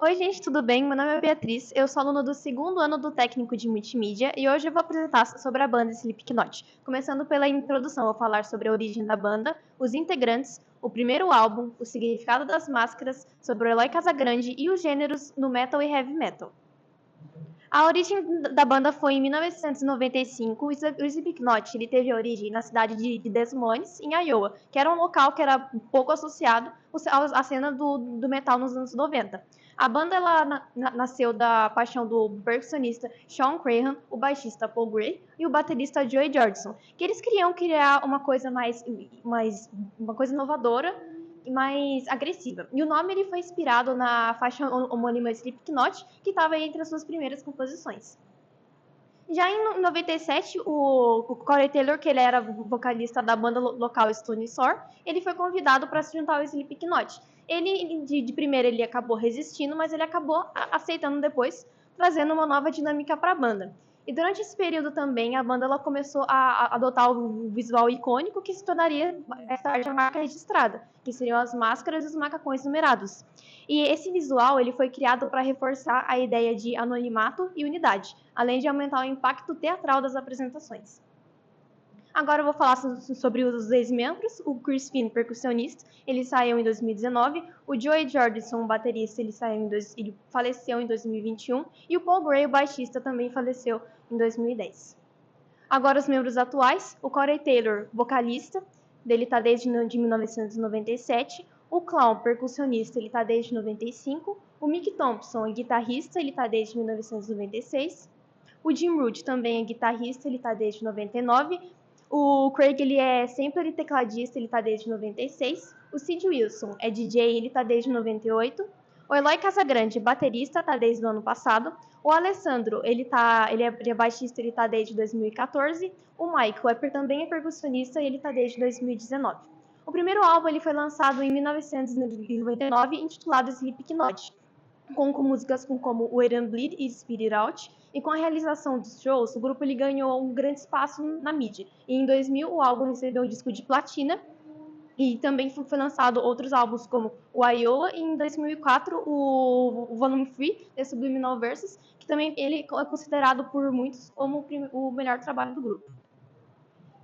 Oi, gente, tudo bem? Meu nome é Beatriz, eu sou aluna do segundo ano do técnico de multimídia e hoje eu vou apresentar sobre a banda Slipknot. Começando pela introdução, vou falar sobre a origem da banda, os integrantes, o primeiro álbum, o significado das máscaras, sobre o Eloy Casagrande e os gêneros no metal e heavy metal. A origem da banda foi em 1995. O Slipknot ele teve origem na cidade de Des Moines, em Iowa, que era um local que era pouco associado à cena do metal nos anos 90. A banda ela nasceu da paixão do percussionista Sean Crahan, o baixista Paul Gray e o baterista Joey Jordison, que eles queriam criar uma coisa uma coisa inovadora e mais agressiva. E o nome ele foi inspirado na faixa homônima Slipknot, que estava entre as suas primeiras composições. Já em 97, o Corey Taylor, que ele era vocalista da banda local Stone Sour, ele foi convidado para se juntar ao Slipknot. Ele, de primeira, ele acabou resistindo, mas ele acabou aceitando depois, trazendo uma nova dinâmica para a banda. E durante esse período também, a banda ela começou a adotar o visual icônico que se tornaria, mais tarde, a marca registrada, que seriam as máscaras e os macacões numerados. E esse visual ele foi criado para reforçar a ideia de anonimato e unidade, além de aumentar o impacto teatral das apresentações. Agora eu vou falar sobre os ex-membros. O Chris Finn, percussionista, ele saiu em 2019. O Joey Jordison, baterista, ele faleceu em 2021. E o Paul Gray, o baixista, também faleceu em 2010. Agora os membros atuais. O Corey Taylor, vocalista, dele está desde 1997. O Clown, percussionista, ele está desde 95. O Mick Thompson, guitarrista, ele está desde 1996. O Jim Root também é guitarrista, ele está desde 99. O Craig, ele é sempre tecladista, ele está desde 96. O Sid Wilson é DJ, ele está desde 98. O Eloy Casagrande, baterista, está desde o ano passado. O Alessandro, ele é baixista, ele está desde 2014. O Michael também é percussionista e ele está desde 2019. O primeiro álbum ele foi lançado em 1999, intitulado Slipknot, com músicas como Wait and Bleed e Spit It Out. E com a realização dos shows, o grupo ele ganhou um grande espaço na mídia. E em 2000, o álbum recebeu um disco de platina. E também foi lançado outros álbuns como o Iowa e em 2004 o Volume 3, The Subliminal Verses, que também ele é considerado por muitos como o melhor trabalho do grupo.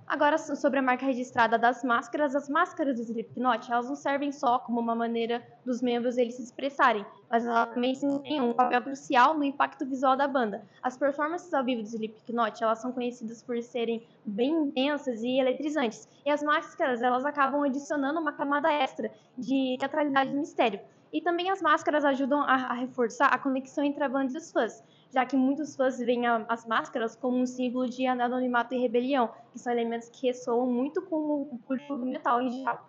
Agora, sobre a marca registrada das máscaras, as máscaras do Slipknot, elas não servem só como uma maneira dos membros eles se expressarem, mas elas também têm um papel crucial no impacto visual da banda. As performances ao vivo do Slipknot, elas são conhecidas por serem bem intensas e eletrizantes, e as máscaras, elas acabam adicionando uma camada extra de teatralidade e mistério. E também as máscaras ajudam a reforçar a conexão entre a banda e os fãs, já que muitos fãs veem as máscaras como um símbolo de anonimato e rebelião, que são elementos que ressoam muito com o público do metal em geral.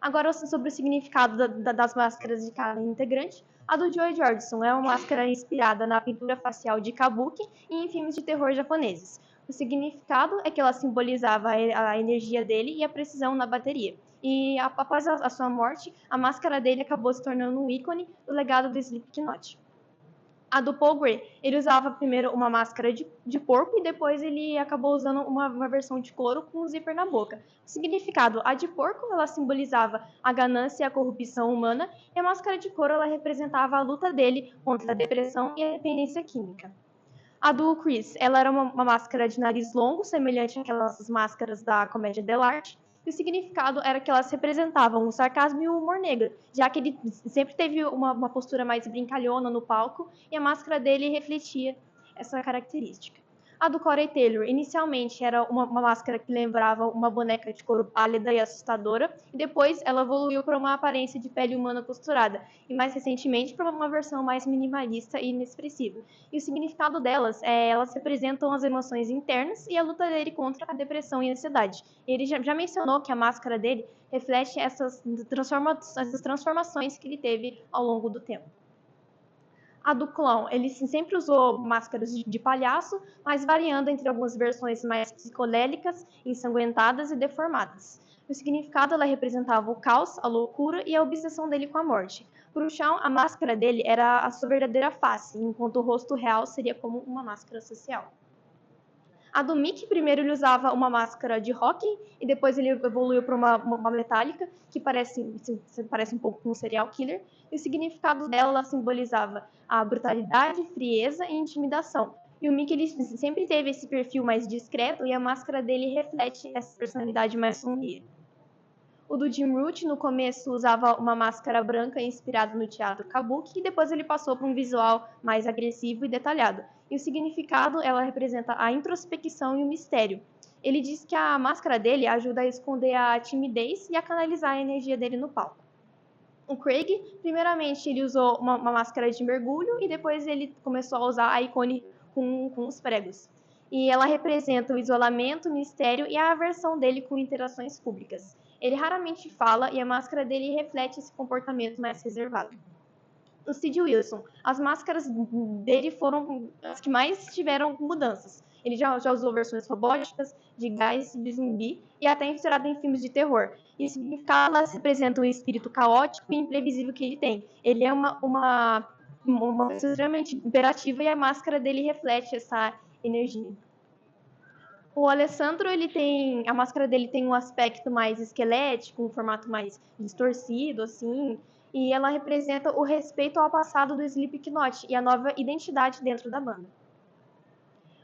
Agora, sobre o significado das máscaras de cada integrante, a do Joey Jordison é uma máscara inspirada na pintura facial de kabuki e em filmes de terror japoneses. O significado é que ela simbolizava a energia dele e a precisão na bateria. E após a sua morte, a máscara dele acabou se tornando um ícone do legado do Slipknot. A do Paul Gray, ele usava primeiro uma máscara de porco e depois ele acabou usando uma versão de couro com um zíper na boca. O significado, a de porco, ela simbolizava a ganância e a corrupção humana, e a máscara de couro, ela representava a luta dele contra a depressão e a dependência química. A do Chris, ela era uma máscara de nariz longo, semelhante àquelas máscaras da comédia dell'arte, e o significado era que elas representavam o sarcasmo e o humor negro, já que ele sempre teve uma postura mais brincalhona no palco, e a máscara dele refletia essa característica. A do Corey Taylor, inicialmente, era uma máscara que lembrava uma boneca de couro pálida e assustadora, e depois ela evoluiu para uma aparência de pele humana costurada, e mais recentemente para uma versão mais minimalista e inexpressiva. E o significado delas elas representam as emoções internas e a luta dele contra a depressão e a ansiedade. Ele já mencionou que a máscara dele reflete essas transformações que ele teve ao longo do tempo. A do Clown, ele sempre usou máscaras de palhaço, mas variando entre algumas versões mais psicodélicas, ensanguentadas e deformadas. O significado, ela representava o caos, a loucura e a obsessão dele com a morte. Para o Shawn, a máscara dele era a sua verdadeira face, enquanto o rosto real seria como uma máscara social. A do Mick, primeiro ele usava uma máscara de rock e depois ele evoluiu para uma metálica, que parece um pouco com um serial killer. E o significado dela simbolizava a brutalidade, frieza e intimidação. E o Mick ele sempre teve esse perfil mais discreto e a máscara dele reflete essa personalidade mais sombria. O do Jim Root, no começo, usava uma máscara branca inspirada no teatro kabuki, e depois ele passou para um visual mais agressivo e detalhado. E o significado, ela representa a introspecção e o mistério. Ele diz que a máscara dele ajuda a esconder a timidez e a canalizar a energia dele no palco. O Craig, primeiramente, ele usou uma máscara de mergulho e depois ele começou a usar a icone com os pregos. E ela representa o isolamento, o mistério e a aversão dele com interações públicas. Ele raramente fala e a máscara dele reflete esse comportamento mais reservado. O Sid Wilson, as máscaras dele foram as que mais tiveram mudanças. Ele já usou versões robóticas, de gás, de zumbi e até inspirado em filmes de terror. E o significado elas representam o espírito caótico e imprevisível que ele tem. Ele é uma pessoa extremamente imperativa e a máscara dele reflete essa energia. O Alessandro, a máscara dele tem um aspecto mais esquelético, um formato mais distorcido, assim, e ela representa o respeito ao passado do Slipknot e a nova identidade dentro da banda.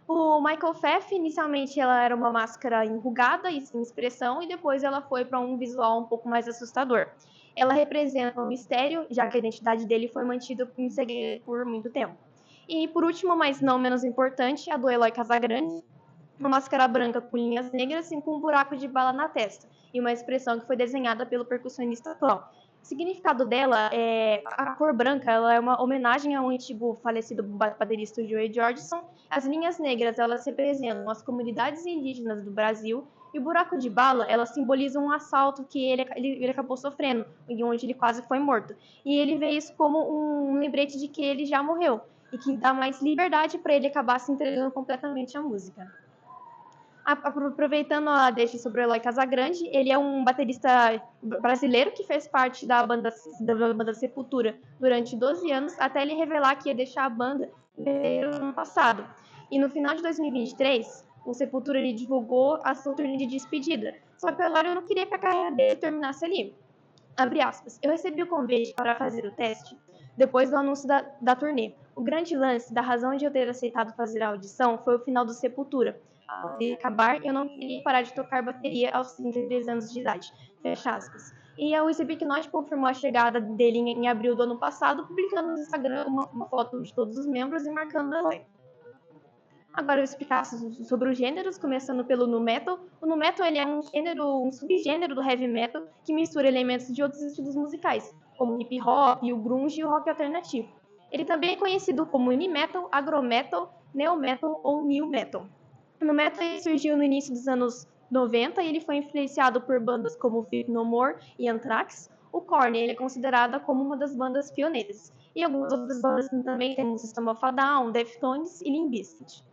O Michael Pfaff, inicialmente ela era uma máscara enrugada e sem expressão, e depois ela foi para um visual um pouco mais assustador. Ela representa um mistério, já que a identidade dele foi mantida em segredo por muito tempo. E por último, mas não menos importante, a do Eloy Casagrande, uma máscara branca com linhas negras e com um buraco de bala na testa, e uma expressão que foi desenhada pelo percussionista Clown. O significado dela é a cor branca, ela é uma homenagem ao antigo falecido baterista Joey Jordison. As linhas negras, elas representam as comunidades indígenas do Brasil, e o buraco de bala, ela simboliza um assalto que ele acabou sofrendo, onde ele quase foi morto. E ele vê isso como um lembrete de que ele já morreu, e que dá mais liberdade para ele acabar se entregando completamente à música. Aproveitando a deixa sobre o Eloy Casagrande, ele é um baterista brasileiro que fez parte da banda Sepultura durante 12 anos, até ele revelar que ia deixar a banda no ano passado. E no final de 2023, o Sepultura ele divulgou a sua turnê de despedida. Só que o Eloy não queria que a carreira dele terminasse ali. Abre aspas. Eu recebi o convite para fazer o teste depois do anúncio da turnê. O grande lance da razão de eu ter aceitado fazer a audição foi o final do Sepultura. Ao acabar, eu não queria parar de tocar bateria aos 33 anos de idade. Fecha aspas. E a Slipknot confirmou a chegada dele em abril do ano passado, publicando no Instagram uma foto de todos os membros e marcando o Eloy. Agora eu explicar sobre os gêneros, começando pelo nu metal. O nu metal ele é um subgênero do heavy metal que mistura elementos de outros estilos musicais, como o hip hop, o grunge e o rock alternativo. Ele também é conhecido como indie metal, agrometal, neo metal ou new metal. O nu metal surgiu no início dos anos 90 e ele foi influenciado por bandas como Faith No More e Anthrax. O Korn ele é considerado como uma das bandas pioneiras. E algumas outras bandas também temos System of a Down, Deftones e Limp Bizkit.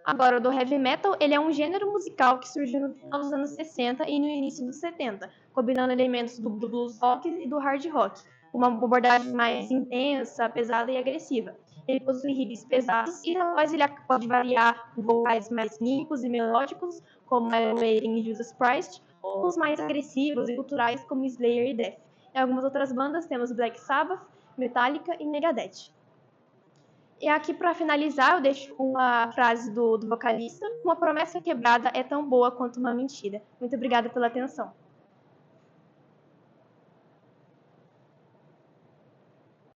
Agora, o do heavy metal, ele é um gênero musical que surgiu no final dos anos 60 e no início dos 70, combinando elementos do blues rock e do hard rock, uma abordagem mais intensa, pesada e agressiva. Ele possui riffs pesados e na voz ele pode variar com vocais mais limpos e melódicos, como Iron Maiden e Judas Priest, ou os mais agressivos e culturais, como Slayer e Death. Em algumas outras bandas temos Black Sabbath, Metallica e Megadeth. E aqui, para finalizar, eu deixo uma frase do vocalista: uma promessa quebrada é tão boa quanto uma mentira. Muito obrigada pela atenção.